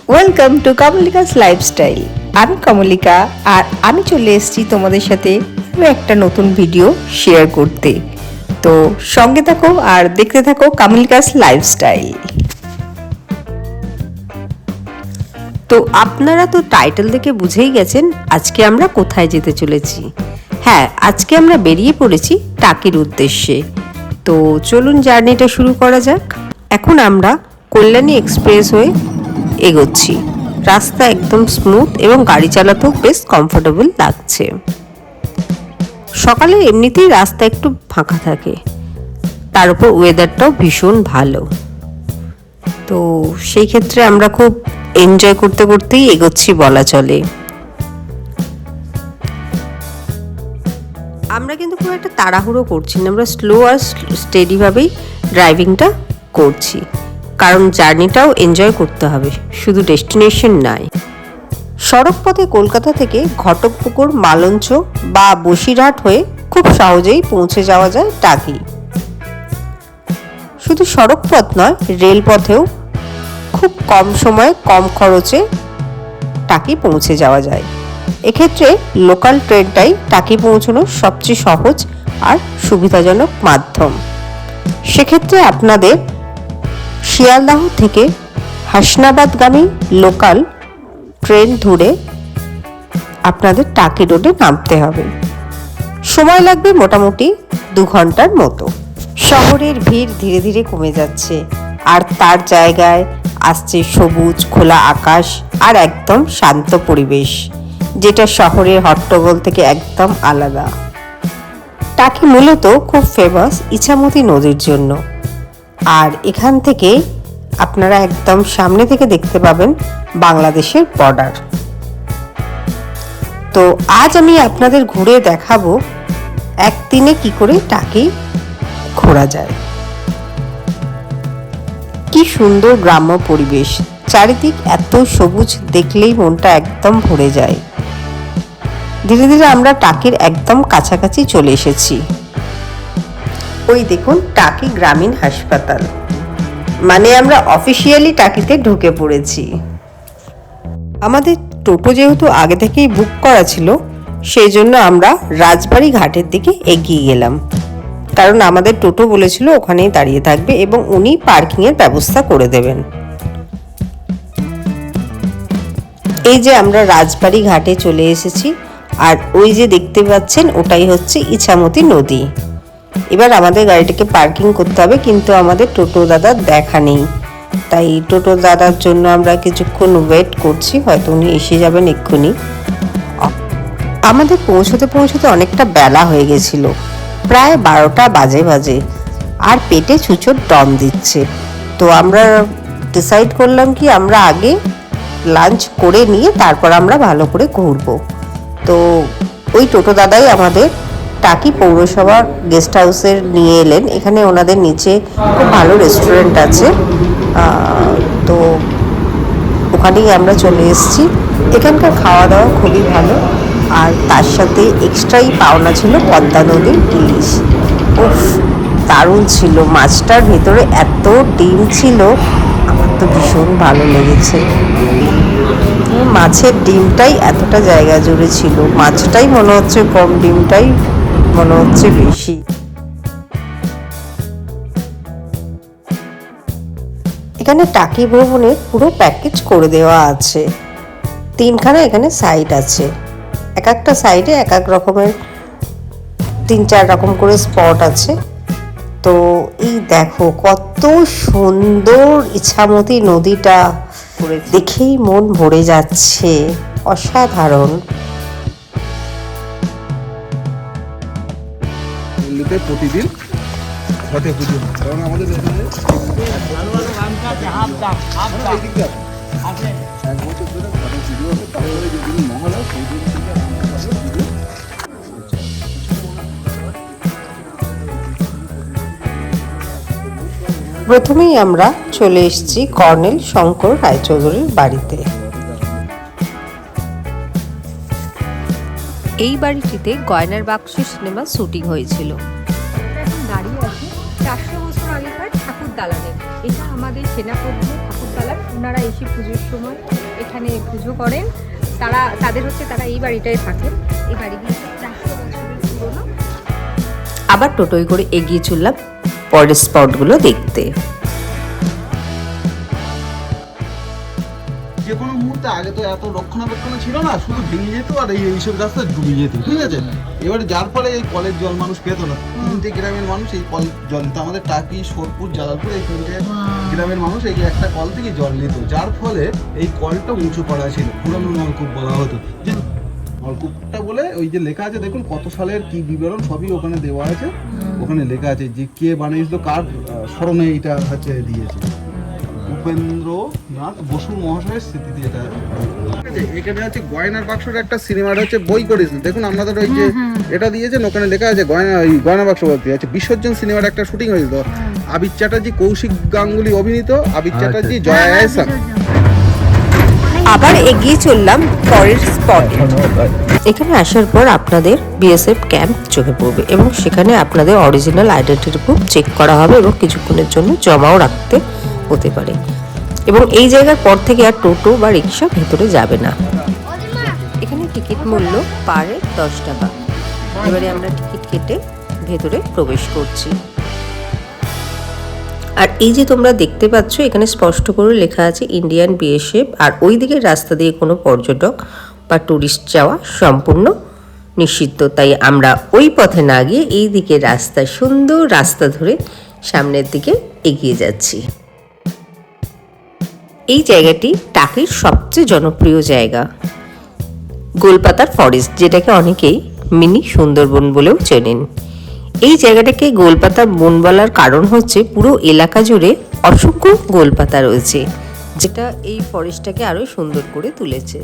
Welcome to কমলিকাস lifestyle. আমি কমলিকা, আর আমি চলে এসেছি তোমাদের সাথে একটা নতুন ভিডিও শেয়ার করতে। তো সঙ্গে থাকো আর দেখতে থাকো কমলিকাস লাইফস্টাইল। তো আপনারা তো টাইটেল দেখে বুঝেই গেছেন আজকে আমরা কোথায় যেতে চলেছি। হ্যাঁ, আজকে আমরা বেরিয়ে পড়েছি টাকির উদ্দেশ্যে। তো চলুন জার্নিটা শুরু করা যাক। এখন আমরা কল্যাণী এক্সপ্রেস হয়ে এগোচ্ছি। রাস্তা একদম স্মুথ এবং গাড়ি চালাতেও বেশ কমফোর্টেবল লাগছে। সকালে এমনিতেই রাস্তা একটু ফাঁকা থাকে, তার উপর ওয়েদারটাও ভীষণ ভালো। তো সেই ক্ষেত্রে আমরা খুব এনজয় করতে করতেই এগোচ্ছি বলা চলে। আমরা কিন্তু খুব একটা তাড়াহুড়ো করছি না, আমরা স্লো আর স্টেডিভাবেই ড্রাইভিংটা করছি, কারণ জার্নিটাও এনজয় করতে হবে, শুধু ডেস্টিনেশন নয়। সড়ক পথে কলকাতা থেকে ঘটকপুকুর, মালঞ্চ বা বসিরহাট হয়ে খুব সহজেই পৌঁছে যাওয়া যায় টাকি। শুধু সড়ক পথ নয়, রেলপথেও খুব কম সময়ে কম খরচে টাকি পৌঁছে যাওয়া যায়। এক্ষেত্রে লোকাল ট্রেনটাই টাকি পৌঁছানোর সবচেয়ে সহজ আর সুবিধাজনক মাধ্যম। সেক্ষেত্রে আপনাদের শিয়ালদাহ থেকে হাসনাবাদগামী লোকাল ট্রেন ধরে আপনাদের টাকি রোডে নামতে হবে। সময় লাগবে মোটামুটি 2 ঘন্টার মতো। শহরের ভিড় ধীরে ধীরে কমে যাচ্ছে, আর তার জায়গায় আসছে সবুজ খোলা আকাশ আর একদম শান্ত পরিবেশ, যেটা শহরের হট্টগোল থেকে একদম আলাদা। টাকি মূলত খুব ফেমাস ইছামতি নদীর জন্য, আর এখান থেকে আপনারা একদম সামনে থেকে দেখতে পাবেন বাংলাদেশের বর্ডার। তো আজ আমি আপনাদের ঘুরে দেখাবো একদিনে কি করে টাকি ঘোরা যায়। কি সুন্দর গ্রাম্য পরিবেশ, চারিদিক এত সবুজ, দেখলেই মনটা একদম ভরে যায়। ধীরে ধীরে আমরা টাকির একদম কাছাকাছি চলে এসেছি। ওই দেখুন টাকি গ্রামীণ হাসপাতাল, মানে আমরা অফিসিয়ালি টাকিতে ঢুকে পড়েছি। আমাদের টোটো যেহেতু আগে থেকেই বুক করা ছিল, সেই জন্য আমরা রাজবাড়ি ঘাটের দিকে এগিয়ে গেলাম, কারণ আমাদের টোটো বলেছিল ওখানেই দাঁড়িয়ে থাকবে এবং উনি পার্কিংয়ের ব্যবস্থা করে দেবেন। এই যে আমরা রাজবাড়ি ঘাটে চলে এসেছি, আর ওই যে দেখতে পাচ্ছেন ওটাই হচ্ছে ইছামতি নদী। এবার আমাদের গাড়িটাকে পার্কিং করতে হবে, কিন্তু আমাদের টোটো দাদার দেখা নেই, তাই টোটো দাদার জন্য আমরা কিছুক্ষণ ওয়েট করছি, হয়তো উনি এসে যাবেন এক্ষুনি। আমাদের পৌঁছতে পৌঁছতে অনেকটা বেলা হয়ে গেছিল, প্রায় 12টা বাজে, আর পেটে ছুঁচোর দম দিচ্ছে। তো আমরা ডিসাইড করলাম কি আমরা আগে লাঞ্চ করে নিয়ে তারপর আমরা ভালো করে ঘুরবো। তো ওই টোটো দাদাই আমাদের টাকি পৌরসভা গেস্ট হাউসের নিয়ে এলেন। এখানে ওনাদের নিচে খুব ভালো রেস্টুরেন্ট আছে, তো ওখানেই আমরা চলে এসেছি। এখানকার খাওয়া দাওয়া খুবই ভালো, আর তার সাথে এক্সট্রাই পাওনা ছিল পদ্মা নদীর ইলিশ। উফ, দারুণ ছিল। মাছটার ভেতরে এত ডিম ছিল, আমার তো ভীষণ ভালো লেগেছে। মাছের ডিমটাই এতটা জায়গা জুড়ে ছিল, মাছটাই মনে হচ্ছে কম, ডিমটাই মনে হচ্ছে বেশি। এখানে টাকি ভ্রমণের পুরো প্যাকেজ করে দেওয়া আছে। 3খানা এখানে সাইড আছে, এক একটা সাইডে এক এক রকমের 3-4 রকম করে স্পট আছে। তো এই দেখো কত সুন্দর ইছামতি নদীটা, দেখেই মন ভরে যাচ্ছে, অসাধারণ। প্রতিদিন ঘটে পুজো, কারণ আমাদের এখানে এক বছর ধরে ঘটে পুজো হবে, তারপরে যেদিন মহল হয় সেই দিন থেকে প্রথমেই আমরা চলে এসেছি কর্নেল শঙ্কর রায়চৌধুরীর বাড়িতে। এই বাড়িটিতে গয়নার বাক্স সিনেমা শুটিং হয়েছিল। এখন দাঁড়িয়ে আছি 400 বছর আগেকার ঠাকুর দালানে। এটা আমাদের সেনাপতি ঠাকুর দালান, ওনারা এসে পুজোর সময় এখানে পুজো করেন। তারা এই বাড়িটায় থাকেন। এই বাড়িগুলো 400 বছরের পুরনো। আবার টোটোয় করে এগিয়ে চললাম পরের স্পটগুলো দেখতে। যে কোনো মুহূর্তে আগে তো এত রক্ষণাবেক্ষণ ছিল না, শুধু ভেঙে যেত আর এইসব রাস্তা ডুবে যেত, ঠিক আছে। এবারে যার ফলে এই কলের জল মানুষ পেত না। 3টে গ্রামের মানুষ এই কল জল নিত। আমাদের টাকি, সোরপুর, জালালপুর এই 3টে গ্রামের মানুষ এই একটা কল থেকে জল নিত, যার ফলে এই কলটা উঁচু করা ছিল, পুরানো নলকূপ বলা হতো। যে নলকূপটা বলে ওই যে লেখা আছে দেখুন কত সালের কি বিবরণ সবই ওখানে দেওয়া আছে। ওখানে লেখা আছে যে কে বানিয়েছিল, কার স্মরণে এটা হচ্ছে দিয়েছে। উপেন্দ্রনাথ বসু মহাশয়ের স্মৃতিতে এটা। এখানে আছে গয়নার বাক্সের একটা সিনেমাটা হচ্ছে বই করেছিল, দেখুন আপনাদের ওই যে এটা দিয়েছেন ওখানে লেখা আছে গয়না বাক্স বলতে আছে। বিসর্জন সিনেমার একটা শুটিং হয়েছিল, আবির চ্যাটার্জি, কৌশিক গাঙ্গুলি অভিনীত, আবির চ্যাটার্জি, জয়া আহসান। আবার এগিয়ে চললাম পরের স্পটে। এখানে আসার পর আপনাদের বিএসএফ ক্যাম্প চোখে পড়বে এবং সেখানে আপনাদের অরিজিনাল আইডেন্টিটি প্রুফ চেক করা হবে এবং কিছুক্ষণের জন্য জমাও রাখতে হতে পারে। এবং এই জায়গার পর থেকে আর টোটো বা রিক্সা ভেতরে যাবে না। এখানে টিকিট মূল্য পারে 10 টাকা। এবারে আমরা টিকিট কেটে ভেতরে প্রবেশ করছি। আর এই যে তোমরা দেখতে পাচ্ছ এখানে স্পষ্ট করে লেখা আছে ইন্ডিয়ান বিএসএফ। আর ওই দিকের রাস্তা দিয়ে কোনো পর্যটক বা ট্যুরিস্ট যাওয়া সম্পূর্ণ নিষিদ্ধ। তাই আমরা ওই পথে না গিয়ে এই দিকের রাস্তা, সুন্দর রাস্তা ধরে সামনের দিকে এগিয়ে যাচ্ছি। এই জায়গাটি টাকির সবচেয়ে জনপ্রিয় জায়গা, গোলপাতার ফরেস্ট, যেটাকে অনেকেই মিনি সুন্দরবন বলেও চেনেন। এই জায়গাটাকে গোলপাতার বন বলার কারণ হচ্ছে পুরো এলাকা জুড়ে অসংখ্য গোলপাতা রয়েছে, যেটা এই ফরেস্টটাকে আরো সুন্দর করে তুলেছে।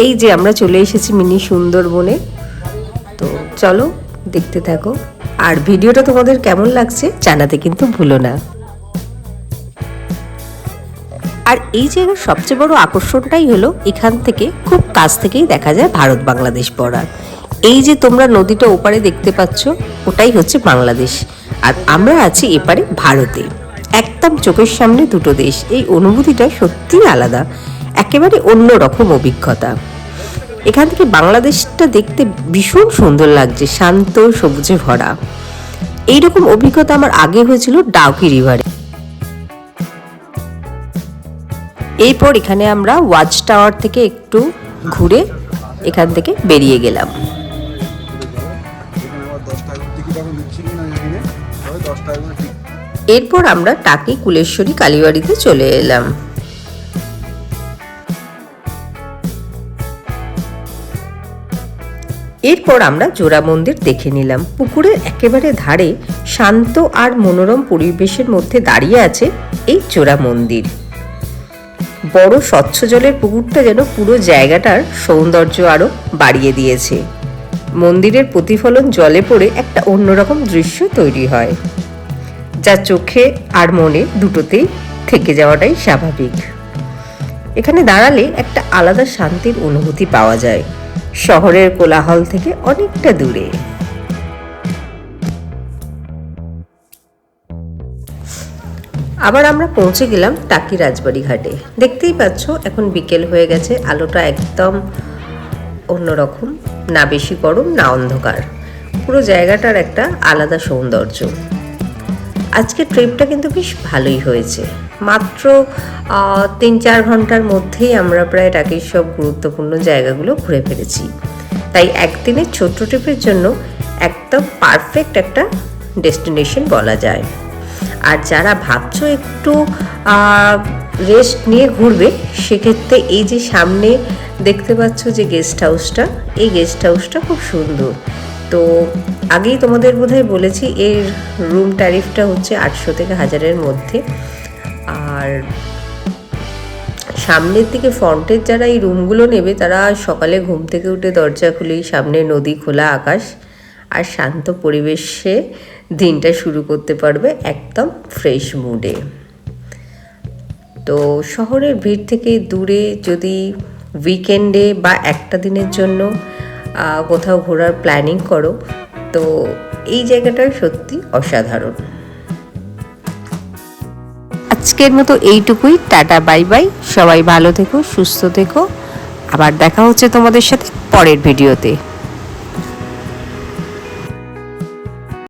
এই যে আমরা চলে এসেছি মিনি সুন্দরবনে। তো চলো দেখতে থাকো, আর ভিডিওটা তোমাদের কেমন লাগছে জানাতে কিন্তু ভুলো না। আর এই জায়গার সবচেয়ে বড় আকর্ষণটাই হলো এখান থেকে খুব কাছ থেকেই দেখা যায় ভারত বাংলাদেশ বর্ডার। এই যে তোমরা নদীটা ওপারে দেখতে পাচ্ছ ওটাই হচ্ছে বাংলাদেশ, আর আমরা আছি এপারে ভারতে। একদম চোখের সামনে দুটো দেশ, এই অনুভূতিটা সত্যিই আলাদা, একেবারে অন্য রকম অভিজ্ঞতা। এখান থেকে বাংলাদেশটা দেখতে ভীষণ সুন্দর লাগছে, শান্ত সবুজে ভরা। এইরকম অভিজ্ঞতা আমার আগে হয়েছিল ডাউকি রিভারে। এরপর এখানে আমরা ওয়াচ টাওয়ার থেকে একটু ঘুরে এখান থেকে বেরিয়ে গেলাম। এরপর আমরা টাকি কুলেশ্বরী কালীবাড়িতে চলে এলাম। এরপর আমরা জোড়া মন্দির দেখে নিলাম। পুকুরের একেবারে ধারে শান্ত আর মনোরম পরিবেশের মধ্যে দাঁড়িয়ে আছে এই জোড়া মন্দির। বড় স্বচ্ছ জলের পুকুরটা যেন পুরো জায়গাটার সৌন্দর্য আরো বাড়িয়ে দিয়েছে। মন্দিরের প্রতিফলন জলে পড়ে একটা অন্যরকম দৃশ্য তৈরি হয়, যা চোখে আর মনে দুটোতেই থেকে যাওয়াটাই স্বাভাবিক। এখানে দাঁড়ালে একটা আলাদা শান্তির অনুভূতি পাওয়া যায়, শহরের কোলাহল থেকে অনেকটা দূরে। আবার আমরা পৌঁছে গেলাম টাকি রাজবাড়ি ঘাটে। দেখতেই পাচ্ছ এখন বিকেল হয়ে গেছে, আলোটা একদম অন্যরকম, না বেশি গরম না অন্ধকার, পুরো জায়গাটার একটা আলাদা সৌন্দর্য। আজকে ট্রিপটা কিন্তু বেশ ভালোই হয়েছে। মাত্র 3-4 ঘন্টার মধ্যেই আমরা প্রায় টাকির সব গুরুত্বপূর্ণ জায়গাগুলো ঘুরে ফেলেছি। তাই একদিনের ছোট্ট ট্রিপের জন্য একদম পারফেক্ট একটা ডেস্টিনেশন বলা যায়। আর যারা ভাবছো একটু রেস্ট নিয়ে ঘুরবে, সেক্ষেত্রে এই যে সামনে দেখতে পাচ্ছ যে গেস্ট হাউসটা, এই গেস্ট হাউসটা খুব সুন্দর। তো আগেই তোমাদের বোধহয় বলেছি এর রুম ট্যারিফটা হচ্ছে 800 থেকে 1000-এর মধ্যে। আর সামনের দিকে ফ্রন্টের যারা এই রুমগুলো নেবে তারা সকালে ঘুম থেকে উঠে দরজা খুলেই সামনে নদী, খোলা আকাশ আর শান্ত পরিবেশে দিনটা শুরু করতে পারবে একদম ফ্রেশ মুডে। তো শহরের ভিড় থেকে দূরে যদি উইকেন্ডে বা একটা দিনের জন্য কোথাও ঘোরার প্ল্যানিং করো, তো এই জায়গাটা সত্যি অসাধারণ। আজকের মতো এইটুকুই। Tata, bye bye. সবাই ভালো থেকো, সুস্থ থেকো। আবার দেখা হচ্ছে তোমাদের সাথে পরের ভিডিওতে।